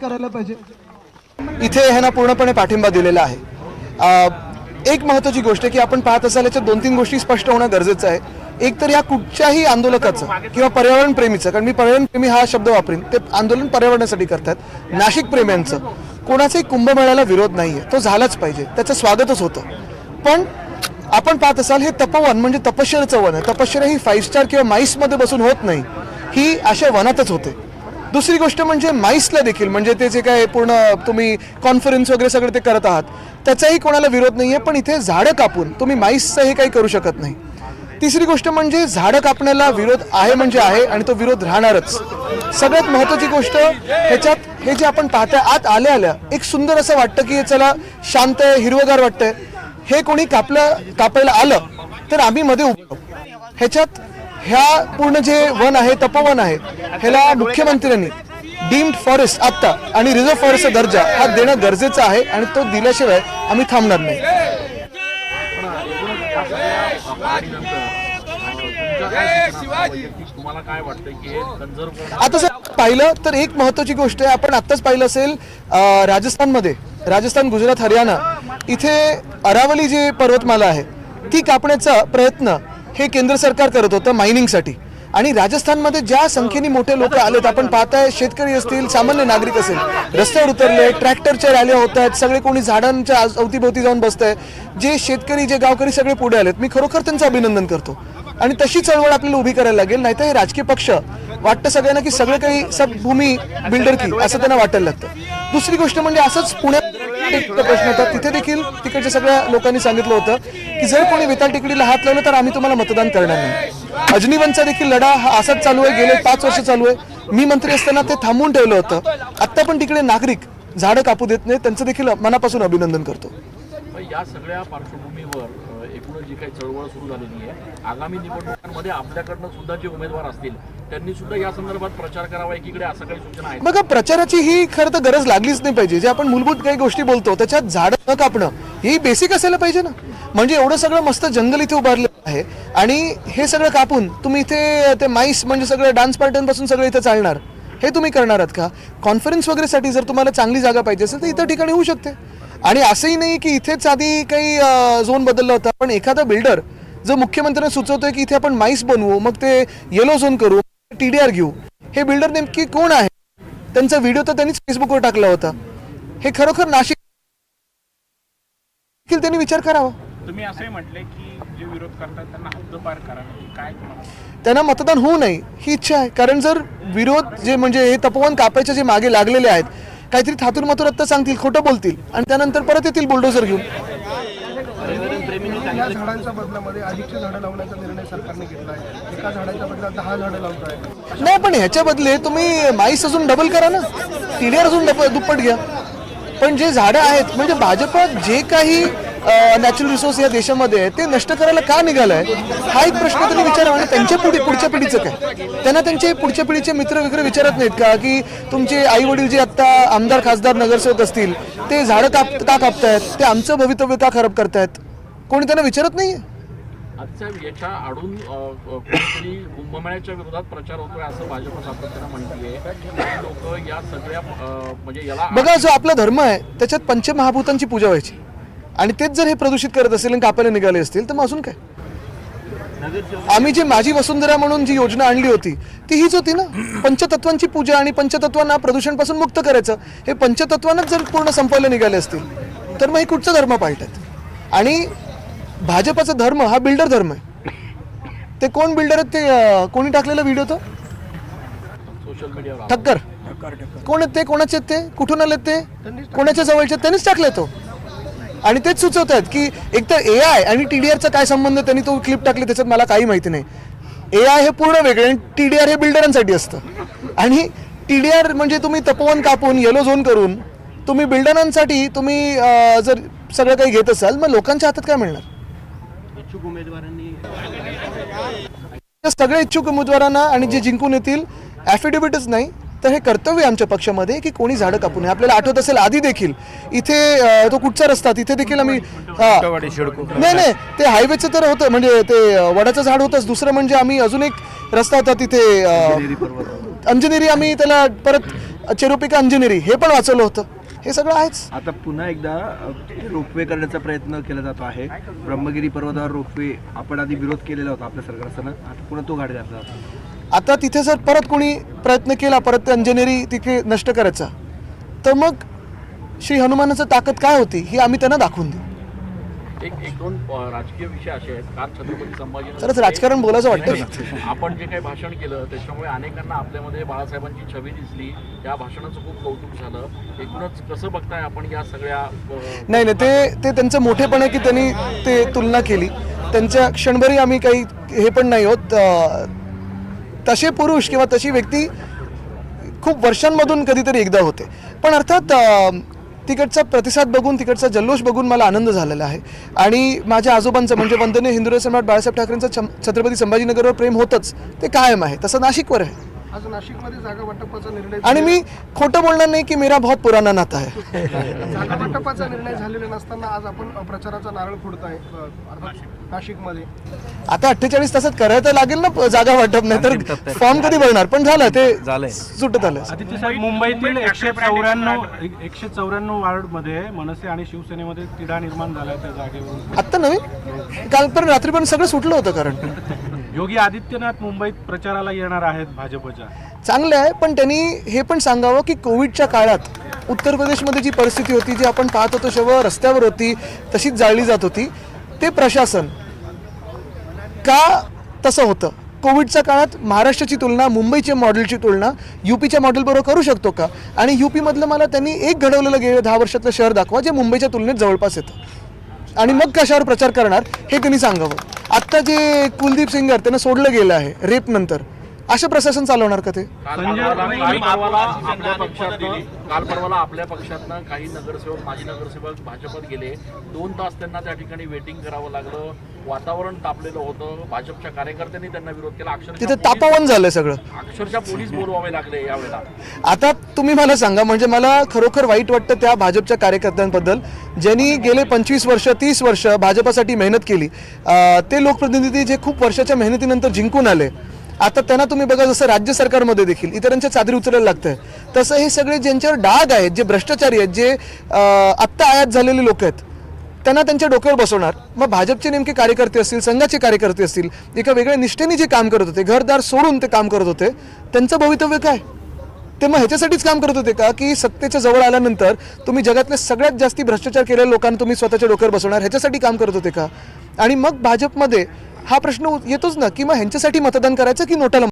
करायला पाहिजे? इथे ह्यांना पूर्णपणे पाठिंबा दिलेला आहे. एक महत्त्वाची गोष्ट आहे की आपण पाहत असाल याच्या 2-3 गोष्टी स्पष्ट होणं गरजेचं आहे. एक तर या कुठच्याही आंदोलकाचं किंवा पर्यावरण प्रेमीचं, कारण मी पर्यावरण प्रेमी हा शब्द वापरीन, ते आंदोलन पर्यावरणासाठी करतात. नाशिक प्रेम्यांचं कोणाचाही कुंभमेळ्याला विरोध नाही आहे, तो झालाच पाहिजे, त्याचं स्वागतच होतं. पण आपण पाहत असाल हे तपोवन म्हणजे तपश्चर्याचं वन आहे. तपश्चर्या ही 5 स्टार किंवा माईसमध्ये बसून होत नाही, ही अशा वनातच होते. दुसरी गोष्ट म्हणजे माईसला देखील, म्हणजे ते जे काय पूर्ण तुम्ही कॉन्फरन्स वगैरे सगळं ते करत आहात त्याचाही कोणाला विरोध नाही आहे, पण इथे झाडं कापून तुम्ही माईसचं हे काही करू शकत नाही. तिसरी गोष्ट म्हणजे झाडं कापण्याला विरोध आहे म्हणजे आहे आणि तो विरोध राहणारच. सगळ्यात महत्त्वाची गोष्ट ह्याच्यात हे जे आपण पाहताय, आत आल्या एक सुंदर असं वाटतं की चला शांत आहे, हिरवगार वाटतंय. हे कोणी कापायला आलं तर आम्ही मध्ये उभं. ह्याच्यात ह्या पूर्ण जे वन आहे, तपोवन आहे, ह्याला मुख्यमंत्र्यांनी डीम्ड फॉरेस्ट आत्ता आणि रिझर्व्ह फॉरेस्टचा दर्जा हा देणं गरजेचं आहे आणि तो दिल्याशिवाय आम्ही थांबणार नाही. आता जर पाहिलं तर एक महत्त्वाची गोष्ट आहे, आपण आत्ताच पाहिलं असेल राजस्थानमध्ये, राजस्थान, गुजरात, हरियाणा इथे अरावली जी पर्वतमाला आहे ती कापण्याचा प्रयत्न हे केंद्र सरकार करत होतं मायनिंगसाठी. आणि राजस्थानमध्ये ज्या संख्येने मोठे लोक आलेत, आपण पाहताय शेतकरी असतील, सामान्य नागरिक असेल, रस्त्यावर उतरले, ट्रॅक्टरच्या रॅल्या होत आहेत, सगळे कोणी झाडांच्या अवतीभोवती जाऊन बसतंय. जे शेतकरी, जे गावकरी सगळे पुढे आलेत, मी खरोखर त्यांचं अभिनंदन करतो. आणि तशी चळवळ आपल्याला उभी करायला लागेल, नाहीतर हे राजकीय पक्ष वाटतं सगळ्यांना की सगळं काही सब भूमी बिल्डर की असं त्यांना वाटायला लागतं. दुसरी गोष्ट म्हणजे असंच पुण्यात प्रश्न होता, तिथे देखील तिकडच्या सगळ्या लोकांनी सांगितलं होतं की जर कोणी विटाळ टेकडीला हात लावलं तर आम्ही तुम्हाला मतदान करणार नाही. अजनीवनचा देखील लढा हा असाच चालू आहे, गेले 5 वर्ष चालू आहे. मी मंत्री असताना ते थांबवून ठेवलं होतं. आत्ता पण तिकडे नागरिक झाडं कापू देत नाही, त्यांचं देखील मनापासून अभिनंदन करतो. या सगळ्या पार्श्वभूमीवर एकूणच जी काही चळवळ सुरू झालेली आहे, आगामी निवडणुकांमध्ये आपल्याकडनं सुद्धा जे उमेदवार असतील त्यांनी सुद्धा या संदर्भात प्रचार करावा, एकीकडे असं काही सूचना आहेत? बघा, प्रचाराची ही खरं तर गरज लागलीच नाही पाहिजे. जे आपण मूलभूत काही गोष्टी बोलतो त्याच्यात झाडं न कापणं ही बेसिक असायला पाहिजे ना. म्हणजे एवढं सगळं मस्त जंगल इथे उभारलेलं आहे आणि हे सगळं कापून तुम्ही इथे ते माईस म्हणजे सगळं डान्स पार्ट्यांपासून सगळं इथे चालणार, हे तुम्ही करणार आहात का? कॉन्फरन्स वगैरेसाठी जर तुम्हाला चांगली जागा पाहिजे असेल तर इतर ठिकाणी होऊ शकते. आणि असंही नाही की इथेच आधी काही झोन बदलला होता, पण एखादा बिल्डर जो मुख्यमंत्र्यांना सुचवतोय की इथे आपण माईस बनवू, मग ते येलो झोन करू, TDR घेऊ, हे बिल्डर नेमकी कोण आहे? त्यांचा व्हिडिओ तर त्यांनीच फेसबुकवर टाकला होता. हे खरोखर नाशिक त्यांनी विचार करावा. तुम्ही असंही म्हटले की जे विरोध करतात त्यांना हद्दपार करावे, काय त्यांना मतदान होऊ नये ही इच्छा आहे. कारण जर विरोध जे म्हणजे हे तपोवन कापायचे जे मागे लागलेले आहेत, काहीतरी थातूर मातूर आत्ता सांगतील, खोटं बोलतील आणि त्यानंतर परत येतील बुलडोझर घेऊन. या झाडांच्या बदल्यामध्ये अधिकची झाडं लावण्याचा निर्णय सरकारने घेतला आहे. एका झाडाच्या बदल्यात 10 झाडं लावत आहे. नाही, पण ह्याच्या बदले तुम्ही माईस अजून डबल करा ना, TDR अजून दुप्पट घ्या. पण जे झाडं आहेत म्हणजे भाजप जे काही नॅचरल रिसोर्स या देशामध्ये आहे ते नष्ट करायला का निघालाय हा एक प्रश्न त्यांनी विचारावा. आणि त्यांच्या पुढच्या पिढीचं काय? त्यांना त्यांचे पुढच्या पिढीचे मित्र वगैरे विचारत नाहीत का की तुमचे आई वडील जे आता आमदार, खासदार, नगरसेवक असतील ते झाडं का कापतायत, ते आमचं भवितव्य का खराब करतायत? कोणी त्यांना विचारत नाहीये. आजच्या याच्या आडून कुठेतरी कुंभमेळ्याच्या विरोधात प्रचार होतोय असं भाजप सातत्यानं म्हणतेय. लोक या सगळ्या म्हणजे याला बघा, जो आपला धर्म आहे त्याच्यात पंचमहाभूतांची पूजा व्हायची आणि तेच जर हे प्रदूषित करत असेल आणि कापायला निघाले असतील तर मग अजून काय? आम्ही जी माझी वसुंधरा म्हणून जी योजना आणली होती ती हीच होती ना, पंचतत्वांची पूजा आणि पंचतत्वांना प्रदूषणपासून मुक्त करायचं. हे पंचतत्वांनाच जर पूर्ण संपवायला निघाले असतील तर मग हे कुठचा धर्म पाळतात? आणि भाजपाचा धर्म हा बिल्डर धर्म आहे. ते कोण बिल्डर आहेत? ते कोणी टाकलेला व्हिडिओ तो सोशल मीडियावर ठक्कर कोण आहेत? ते कोणाचे आहेत? ते कुठून आलेत? ते कोणाच्या जवळचे? त्यांनीच टाकले तो. आणि तेच सुचवत आहेत की एकतर AI आणि TDRचा काय संबंध, त्यांनी तो क्लिप टाकली त्याच्यात मला काही माहिती नाही. AI हे पूर्ण वेगळे आणि TDR हे बिल्डरांसाठी असतं. आणि TDR म्हणजे तुम्ही तपोवन कापून येलो झोन करून तुम्ही बिल्डरांसाठी तुम्ही जर सगळं काही घेत असाल मग लोकांच्या हातात काय मिळणार? इच्छुक उमेदवारांनी सगळ्या इच्छुक उमेदवारांना आणि जे जिंकून येतील ॲफिडेव्हिटच नाही तर हे कर्तव्य आमच्या पक्षामध्ये की कोणी झाडं कापू नये. आपल्याला आठवत असेल आधी देखील इथे तो कुठचा रस्ता तिथे देखील आम्ही नाही ते हायवेचं तर होतं, म्हणजे ते वडाचं झाड होतंच. दुसरं म्हणजे आम्ही अजून एक रस्ता होता तिथे अंजनेरी, आम्ही त्याला परत चेरोपी का अंजनेरी हे पण वाचवलं होतं. हे सगळं आहेच. आता पुन्हा एकदा रोपवे करण्याचा प्रयत्न केला जातो आहे. ब्रह्मगिरी पर्वतावर रोपवे आपण आधी विरोध केलेला होता आपल्या सरकार असताना, आता पुन्हा तो घाट घातला जातो. आता तिथे जर परत कोणी प्रयत्न केला परत ते अंजनेरी तिथे नष्ट करायचा, तर मग श्री हनुमानाचं ताकद काय होती ही आम्ही त्यांना दाखवून देऊ. एक दोन राजकीय विषय असे आहेत. काल छत्रपती संभाजी तरच राजकारण बोलायचं वाटतं ना. आपण जे काही भाषण केलं त्याच्यामुळे अनेकांना आपल्यामध्ये बाळासाहेबांची छवी दिसली. त्या भाषणाचं खूप कौतुक झालं. एकूणच कसं बघताय आपण या सगळ्या नाही नाही, ते त्यांचं मोठेपण आहे की त्यांनी ते तुलना केली. त्यांच्या क्षणभरी आम्ही काही हे पण नाही होत. तसे पुरुष किंवा तशी व्यक्ती खूप वर्षांमधून कधीतरी एकदा होते. पण अर्थात तिकडचा प्रतिसाद बघून, तिकडचा जल्लोष बघून मला आनंद झालेला आहे. आणि माझ्या आजोबांचं म्हणजे वंदनीय हिंदुराय सम्राट बाळासाहेब ठाकरेंचं छत्रपती संभाजीनगरवर प्रेम होतंच, ते कायम आहे. तसं नाशिकवर आहे. आज नाशिकमध्ये जागा वाटपाचा निर्णय आणि मी खोटं बोलणार नाही की मेरा बहुत पुराना नाता आहे. जागा वाटपाचा निर्णय झालेला नसताना आज आपण प्रचाराचा नारळ फोडताय अर्थात नाशिकमध्ये. आता 48 तासात करायला लागेल ना जागा वाटप, नाही तर फॉर्म कधी भरणार. पण झालं ते सुटत आलं. आदित्य साहेब, मुंबईतील 194 वार्डमध्ये मनसे आणि शिवसेनेमध्ये तिढा निर्माण झाला त्या जागेवरून. आत्ता नव्हे, काल पण रात्री पण सगळं सुटलं होतं. कारण योगी आदित्यनाथ मुंबईत प्रचाराला येणार आहेत भाजपच्या. चांगलं आहे, पण त्यांनी हे पण सांगावं की कोविडच्या काळात उत्तर प्रदेशमध्ये जी परिस्थिती होती, जी आपण पाहत होतो शव रस्त्यावर होती, तशीच जाळली जात होती, ते प्रशासन का तसं होतं. कोविडच्या काळात महाराष्ट्राची तुलना, मुंबईच्या मॉडेलची तुलना यूपीच्या मॉडेलबरोबर करू शकतो का? आणि यूपीमधलं मला त्यांनी एक घडवलेलं गेलं 10 वर्षातलं शहर दाखवा जे मुंबईच्या तुलनेत जवळपास येतं, आणि मग कशावर प्रचार करणार हे त्यांनी सांगावं. आत्ता जे कुलदीप सिंगर त्यांना सोडलं गेलं आहे रेप नंतर, असं प्रशासन चालवणार का ते? काल परवाला आपल्या पक्षातनं काही नगरसेवक, माजी नगरसेवक भाजपात गेले. 2 तास त्यांना त्या ठिकाणी वेटिंग करावं लागलं. वातावरण तापलेलं होतं. भाजपच्या कार्यकर्त्यांनी त्यांना विरोध केला. तिथे तापवन झालंय सगळं. अक्षरशः पोलीस बोलवावे लागले यावेळेला. आता तुम्ही मला सांगा, म्हणजे मला खरोखर वाईट वाटतं त्या भाजपच्या कार्यकर्त्यांबद्दल ज्यांनी गेले 25 वर्ष 30 वर्ष भाजपासाठी मेहनत केली. ते लोकप्रतिनिधी जे खूप वर्षाच्या मेहनतीनंतर जिंकून आले, आता त्यांना तुम्ही बघा जसं राज्य सरकारमध्ये देखील इतरांच्या चादरी उचलायला लागतंय, तसं हे सगळे ज्यांच्यावर डाग आहेत, जे भ्रष्टाचारी आहेत, जे आत्ता आयात झालेले लोक आहेत, त्यांना त्यांच्या डोक्यावर बसवणार. मग भाजपचे नेमके कार्यकर्ते असतील, संघाचे कार्यकर्ते असतील, एका वेगळ्या निष्ठेने जे काम करत होते, घरदार सोडून ते काम करत होते, त्यांचं भवितव्य काय? ते मग ह्याच्यासाठीच काम करत होते का की सत्तेच्या जवळ आल्यानंतर तुम्ही जगातल्या सगळ्यात जास्ती भ्रष्टाचार केलेल्या लोकांना तुम्ही स्वतःच्या डोक्यावर बसवणार, ह्याच्यासाठी काम करत होते का? आणि मग भाजपमध्ये हा प्रश्न येतोच ना की मग ह्यांच्यासाठी मतदान करायचं की नोटाला